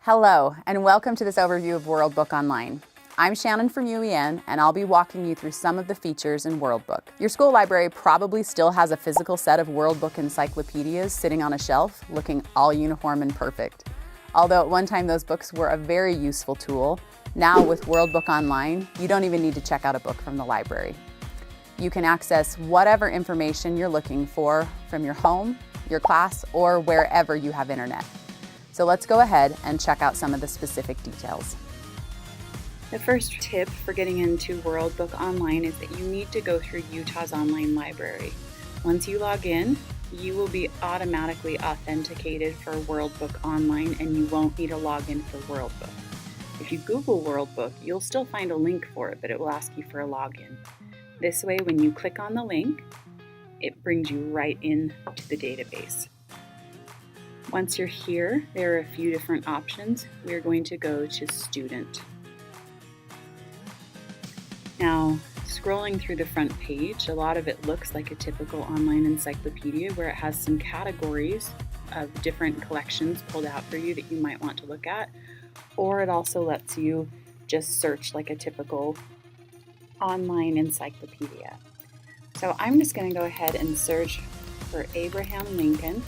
Hello, and welcome to this overview of Worldbook Online. I'm Shannon from UEN, and I'll be walking you through some of the features in Worldbook. Your school library probably still has a physical set of Worldbook encyclopedias sitting on a shelf, looking all uniform and perfect. Although at one time those books were a very useful tool, now with Worldbook Online, you don't even need to check out a book from the library. You can access whatever information you're looking for from your home, your class, or wherever you have internet. So let's go ahead and check out some of the specific details. The first tip for getting into Worldbook Online is that you need to go through Utah's online library. Once you log in, you will be automatically authenticated for Worldbook Online and you won't need a login for Worldbook. If you Google Worldbook, you'll still find a link for it, but it will ask you for a login. This way, when you click on the link, it brings you right into the database. Once you're here, there are a few different options. We're going to go to Student. Now, scrolling through the front page, a lot of it looks like a typical online encyclopedia where it has some categories of different collections pulled out for you that you might want to look at, or it also lets you just search like a typical online encyclopedia. So I'm just going to go ahead and search for Abraham Lincoln.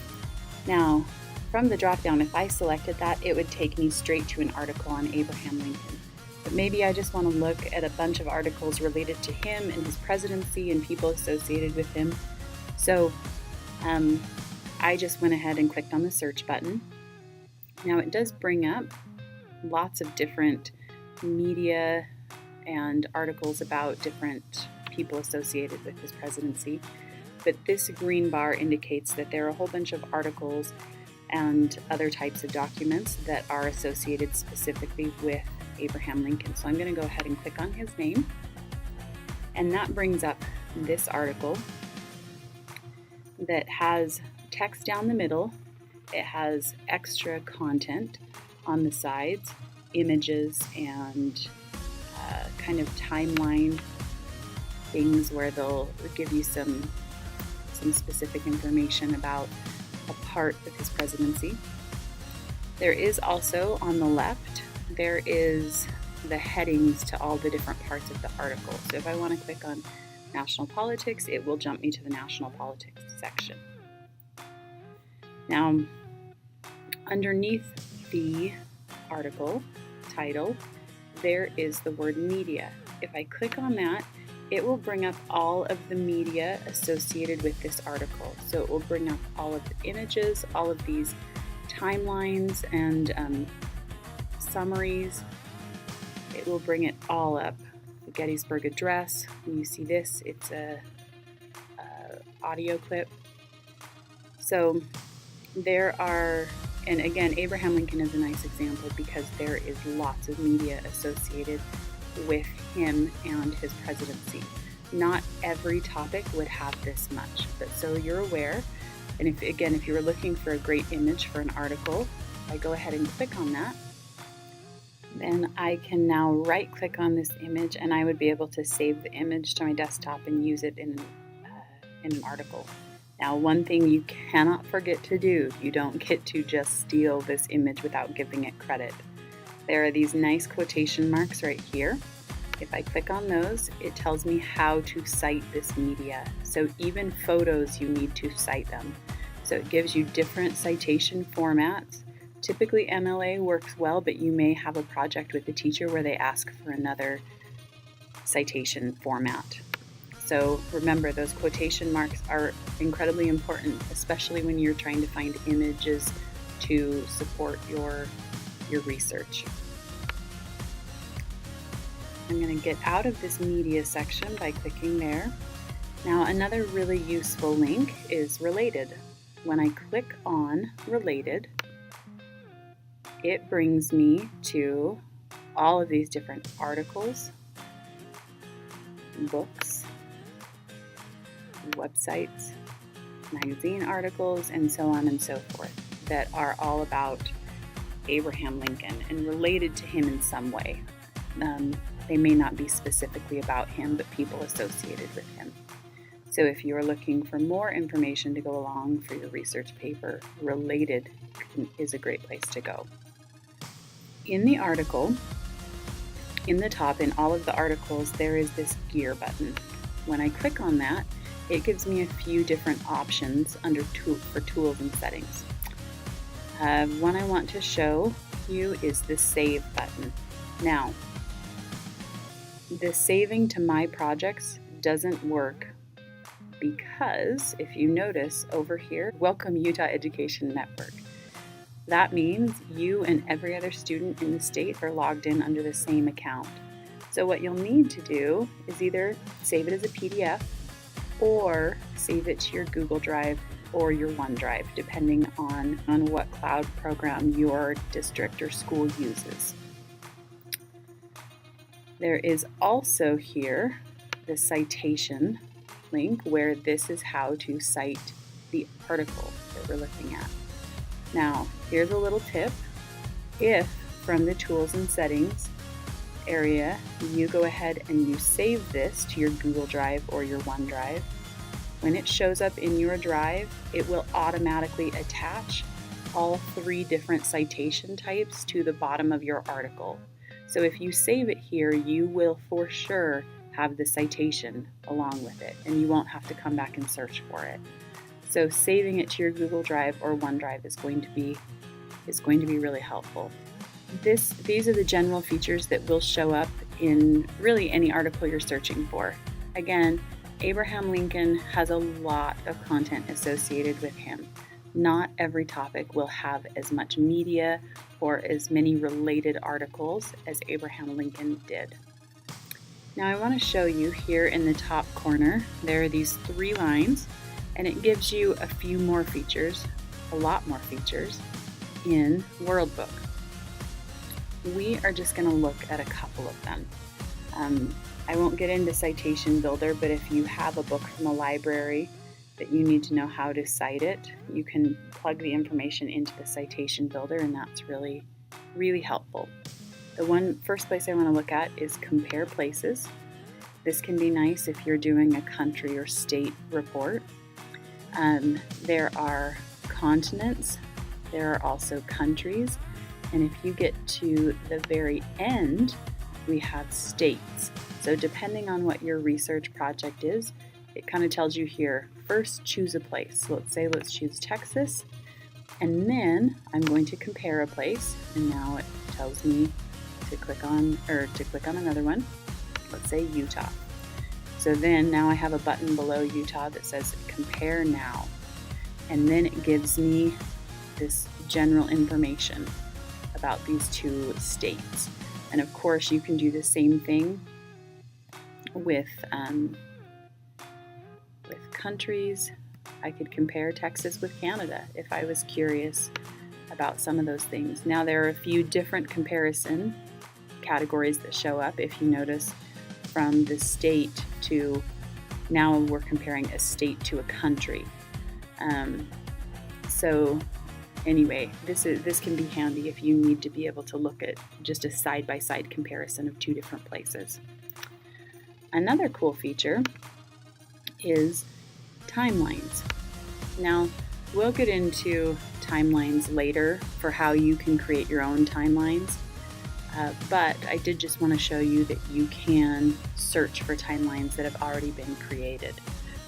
Now, from the drop-down, if I selected that, it would take me straight to an article on Abraham Lincoln. But maybe I just want to look at a bunch of articles related to him and his presidency and people associated with him. So I just went ahead and clicked on the search button. Now it does bring up lots of different media and articles about different people associated with his presidency. But this green bar indicates that there are a whole bunch of articles and other types of documents that are associated specifically with Abraham Lincoln. So I'm going to go ahead and click on his name, and that brings up this article that has text down the middle. It has extra content on the sides, images, and kind of timeline things where they'll give you some specific information about a part of his presidency. There is also on the left, there is the headings to all the different parts of the article. So if I want to click on national politics, it will jump me to the national politics section. Now, underneath the article title, there is the word media. If I click on that, it will bring up all of the media associated with this article. So it will bring up all of the images, all of these timelines and summaries. It will bring it all up. The Gettysburg Address, when you see this, it's a audio clip. So there are, and again, Abraham Lincoln is a nice example because there is lots of media associated with him and his presidency. Not every topic would have this much, but so you're aware. And if you were looking for a great image for an article, I go ahead and click on that. Then I can now right click on this image and I would be able to save the image to my desktop and use it in an article. Now, one thing you cannot forget to do, you don't get to just steal this image without giving it credit. There are these nice quotation marks right here. If I click on those, it tells me how to cite this media. So even photos, you need to cite them. So it gives you different citation formats. Typically MLA works well, but you may have a project with a teacher where they ask for another citation format. So remember, those quotation marks are incredibly important, especially when you're trying to find images to support your research. I'm going to get out of this media section by clicking there. Now, another really useful link is Related. When I click on Related, it brings me to all of these different articles, books, websites, magazine articles, and so on and so forth that are all about Abraham Lincoln and related to him in some way. They may not be specifically about him, but people associated with him. So if you're looking for more information to go along for your research paper, Related is a great place to go. In the article, in the top, in all of the articles, there is this gear button. When I click on that, it gives me a few different options under for tools and settings. One I want to show you is the save button. Now, the saving to my projects doesn't work because if you notice over here, Welcome Utah Education Network. That means you and every other student in the state are logged in under the same account. So what you'll need to do is either save it as a PDF or save it to your Google Drive or your OneDrive, depending on what cloud program your district or school uses. There is also here the citation link where this is how to cite the article that we're looking at. Now, here's a little tip. If from the tools and settings area, you go ahead and you save this to your Google Drive or your OneDrive, when it shows up in your drive, it will automatically attach all 3 different citation types to the bottom of your article. So if you save it here, you will for sure have the citation along with it, and you won't have to come back and search for it. So saving it to your Google Drive or OneDrive is going to be really helpful. These are the general features that will show up in really any article you're searching for. Again, Abraham Lincoln has a lot of content associated with him. Not every topic will have as much media or as many related articles as Abraham Lincoln did. Now I want to show you here in the top corner, there are these 3 lines, and it gives you a few more features, a lot more features, in Worldbook. We are just going to look at a couple of them. I won't get into Citation Builder, but if you have a book from a library that you need to know how to cite it, you can plug the information into the Citation Builder, and that's really, really helpful. The first place I want to look at is Compare Places. This can be nice if you're doing a country or state report. There are continents, there are also countries, and if you get to the very end, we have states. So depending on what your research project is, it kind of tells you here, first choose a place. Let's choose Texas, and then I'm going to compare a place, and now it tells me to click on another one. Let's say Utah. So then now I have a button below Utah that says compare now, and then it gives me this general information about these 2 states. And of course you can do the same thing with countries. I could compare Texas with Canada if I was curious about some of those things. Now there are a few different comparison categories that show up. If you notice, from the state to now we're comparing a state to a country. So anyway, this can be handy if you need to be able to look at just a side-by-side comparison of 2 different places. Another cool feature is timelines. Now, we'll get into timelines later for how you can create your own timelines, but I did just want to show you that you can search for timelines that have already been created.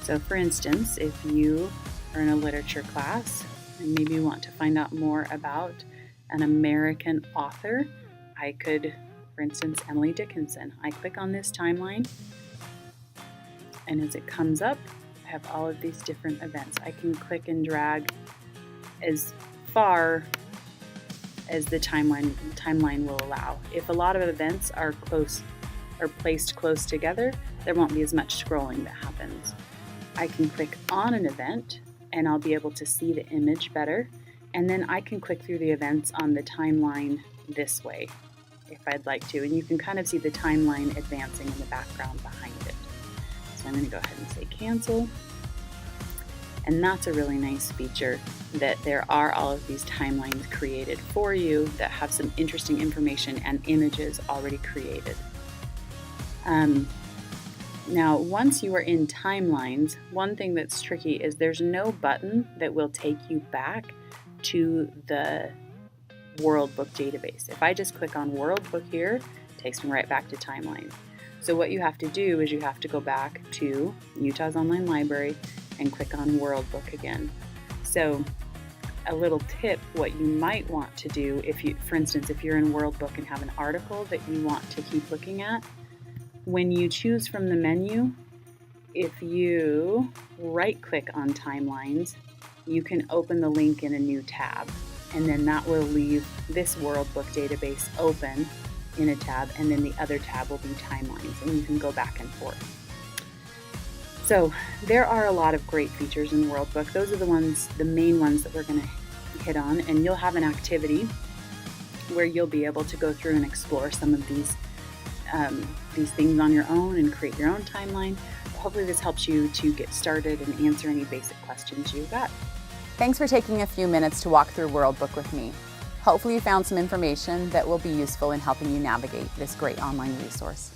So for instance, if you are in a literature class and maybe you want to find out more about an American author, I could, for instance, Emily Dickinson. I click on this timeline, and as it comes up, I have all of these different events. I can click and drag as far as the timeline will allow. If a lot of events are placed close together, there won't be as much scrolling that happens. I can click on an event and I'll be able to see the image better, and then I can click through the events on the timeline this way if I'd like to, and you can kind of see the timeline advancing in the background behind it. So I'm going to go ahead and say cancel, and that's a really nice feature, that there are all of these timelines created for you that have some interesting information and images already created. Now, once you are in timelines, one thing that's tricky is there's no button that will take you back to the Worldbook database. If I just click on Worldbook here, it takes me right back to timelines. So what you have to do is you have to go back to Utah's Online Library and click on Worldbook again. So a little tip, what you might want to do, if you, for instance, if you're in Worldbook and have an article that you want to keep looking at, when you choose from the menu, if you right-click on timelines, you can open the link in a new tab, and then that will leave this Worldbook database open in a tab, and then the other tab will be timelines, and you can go back and forth. So there are a lot of great features in Worldbook. Those are the main ones that we're going to hit on, and you'll have an activity where you'll be able to go through and explore some of these things on your own and create your own timeline. Hopefully this helps you to get started and answer any basic questions you've got. Thanks for taking a few minutes to walk through Worldbook with me. Hopefully you found some information that will be useful in helping you navigate this great online resource.